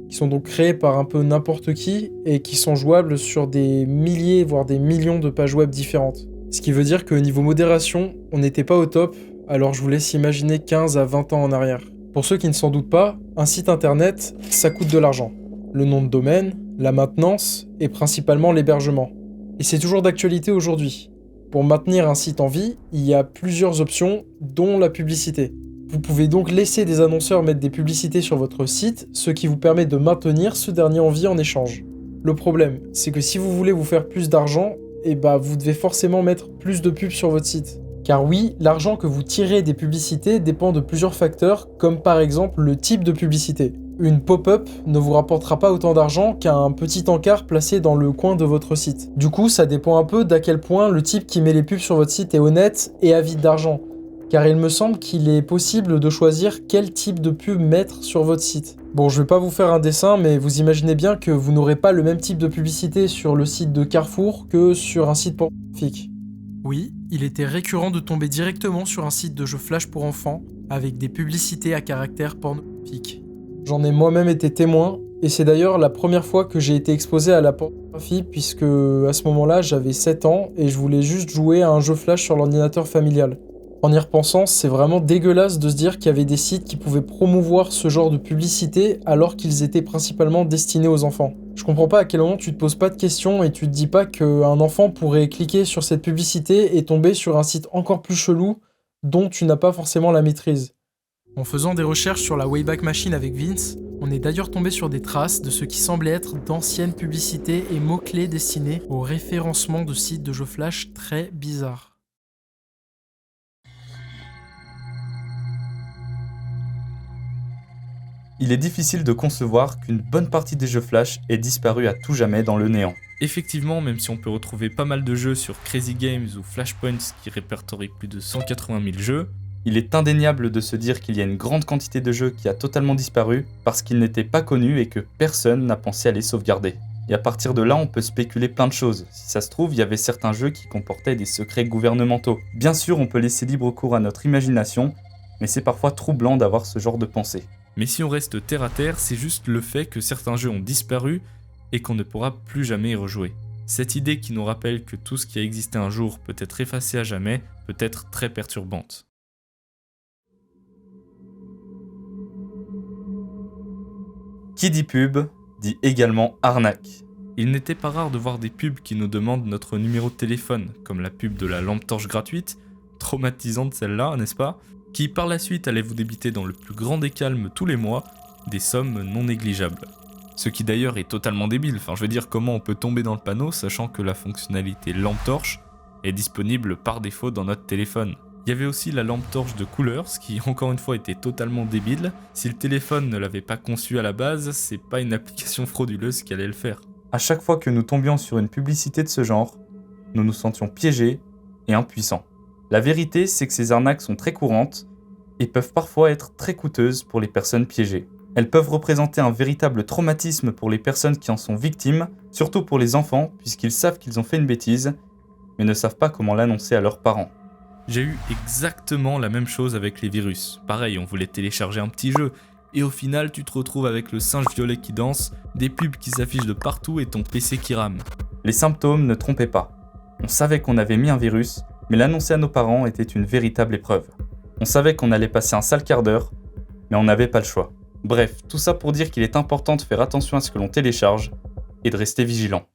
qui sont donc créés par un peu n'importe qui, et qui sont jouables sur des milliers, voire des millions de pages web différentes. Ce qui veut dire que niveau modération, on n'était pas au top, alors je vous laisse imaginer 15 à 20 ans en arrière. Pour ceux qui ne s'en doutent pas, un site internet, ça coûte de l'argent. Le nom de domaine, la maintenance et principalement l'hébergement. Et c'est toujours d'actualité aujourd'hui. Pour maintenir un site en vie, il y a plusieurs options, dont la publicité. Vous pouvez donc laisser des annonceurs mettre des publicités sur votre site, ce qui vous permet de maintenir ce dernier en vie en échange. Le problème, c'est que si vous voulez vous faire plus d'argent, vous devez forcément mettre plus de pubs sur votre site. Car oui, l'argent que vous tirez des publicités dépend de plusieurs facteurs, comme par exemple le type de publicité. Une pop-up ne vous rapportera pas autant d'argent qu'un petit encart placé dans le coin de votre site. Du coup, ça dépend un peu d'à quel point le type qui met les pubs sur votre site est honnête et avide d'argent. Car il me semble qu'il est possible de choisir quel type de pub mettre sur votre site. Bon, je vais pas vous faire un dessin, mais vous imaginez bien que vous n'aurez pas le même type de publicité sur le site de Carrefour que sur un site pornographique. Oui, il était récurrent de tomber directement sur un site de jeux Flash pour enfants avec des publicités à caractère pornographique. J'en ai moi-même été témoin, et c'est d'ailleurs la première fois que j'ai été exposé à la pornographie puisque à ce moment-là j'avais 7 ans et je voulais juste jouer à un jeu Flash sur l'ordinateur familial. En y repensant, c'est vraiment dégueulasse de se dire qu'il y avait des sites qui pouvaient promouvoir ce genre de publicité alors qu'ils étaient principalement destinés aux enfants. Je comprends pas à quel moment tu te poses pas de questions et tu te dis pas qu'un enfant pourrait cliquer sur cette publicité et tomber sur un site encore plus chelou dont tu n'as pas forcément la maîtrise. En faisant des recherches sur la Wayback Machine avec Vince, on est d'ailleurs tombé sur des traces de ce qui semblait être d'anciennes publicités et mots-clés destinés au référencement de sites de jeux Flash très bizarres. Il est difficile de concevoir qu'une bonne partie des jeux Flash ait disparu à tout jamais dans le néant. Effectivement, même si on peut retrouver pas mal de jeux sur Crazy Games ou Flashpoints qui répertorient plus de 180 000 jeux, il est indéniable de se dire qu'il y a une grande quantité de jeux qui a totalement disparu parce qu'ils n'étaient pas connus et que personne n'a pensé à les sauvegarder. Et à partir de là, on peut spéculer plein de choses. Si ça se trouve, il y avait certains jeux qui comportaient des secrets gouvernementaux. Bien sûr, on peut laisser libre cours à notre imagination, mais c'est parfois troublant d'avoir ce genre de pensée. Mais si on reste terre à terre, c'est juste le fait que certains jeux ont disparu et qu'on ne pourra plus jamais y rejouer. Cette idée qui nous rappelle que tout ce qui a existé un jour peut être effacé à jamais peut être très perturbante. Qui dit pub, dit également arnaque. Il n'était pas rare de voir des pubs qui nous demandent notre numéro de téléphone, comme la pub de la lampe torche gratuite, traumatisante celle-là, n'est-ce pas, qui par la suite allait vous débiter dans le plus grand des calmes tous les mois des sommes non négligeables. Ce qui d'ailleurs est totalement débile, enfin je veux dire comment on peut tomber dans le panneau sachant que la fonctionnalité lampe torche est disponible par défaut dans notre téléphone. Il y avait aussi la lampe torche de couleur, ce qui encore une fois était totalement débile. Si le téléphone ne l'avait pas conçu à la base, c'est pas une application frauduleuse qui allait le faire. À chaque fois que nous tombions sur une publicité de ce genre, nous nous sentions piégés et impuissants. La vérité, c'est que ces arnaques sont très courantes et peuvent parfois être très coûteuses pour les personnes piégées. Elles peuvent représenter un véritable traumatisme pour les personnes qui en sont victimes, surtout pour les enfants, puisqu'ils savent qu'ils ont fait une bêtise, mais ne savent pas comment l'annoncer à leurs parents. J'ai eu exactement la même chose avec les virus. Pareil, on voulait télécharger un petit jeu, et au final tu te retrouves avec le singe violet qui danse, des pubs qui s'affichent de partout et ton PC qui rame. Les symptômes ne trompaient pas. On savait qu'on avait mis un virus, mais l'annoncer à nos parents était une véritable épreuve. On savait qu'on allait passer un sale quart d'heure, mais on n'avait pas le choix. Bref, tout ça pour dire qu'il est important de faire attention à ce que l'on télécharge et de rester vigilant.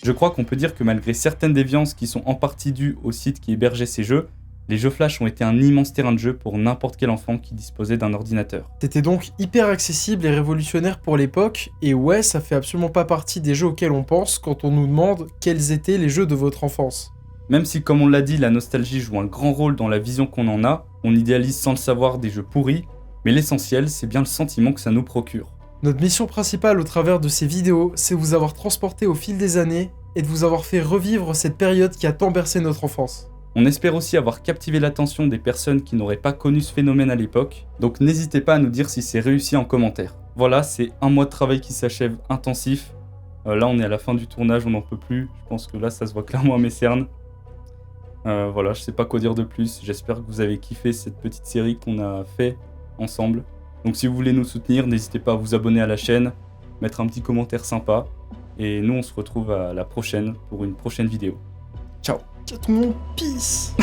Je crois qu'on peut dire que malgré certaines déviances qui sont en partie dues au site qui hébergeait ces jeux, les jeux Flash ont été un immense terrain de jeu pour n'importe quel enfant qui disposait d'un ordinateur. C'était donc hyper accessible et révolutionnaire pour l'époque, et ouais, ça fait absolument pas partie des jeux auxquels on pense quand on nous demande quels étaient les jeux de votre enfance. Même si, comme on l'a dit, la nostalgie joue un grand rôle dans la vision qu'on en a, on idéalise sans le savoir des jeux pourris, mais l'essentiel, c'est bien le sentiment que ça nous procure. Notre mission principale au travers de ces vidéos, c'est vous avoir transporté au fil des années et de vous avoir fait revivre cette période qui a tant bercé notre enfance. On espère aussi avoir captivé l'attention des personnes qui n'auraient pas connu ce phénomène à l'époque, donc n'hésitez pas à nous dire si c'est réussi en commentaire. Voilà, c'est un mois de travail qui s'achève intensif. Là, on est à la fin du tournage, on n'en peut plus. Je pense que là, ça se voit clairement à mes cernes. Voilà, je sais pas quoi dire de plus. J'espère que vous avez kiffé cette petite série qu'on a fait ensemble. Donc si vous voulez nous soutenir, n'hésitez pas à vous abonner à la chaîne, mettre un petit commentaire sympa. Et nous, on se retrouve à la prochaine pour une prochaine vidéo. Ciao. Ciao tout le monde, peace.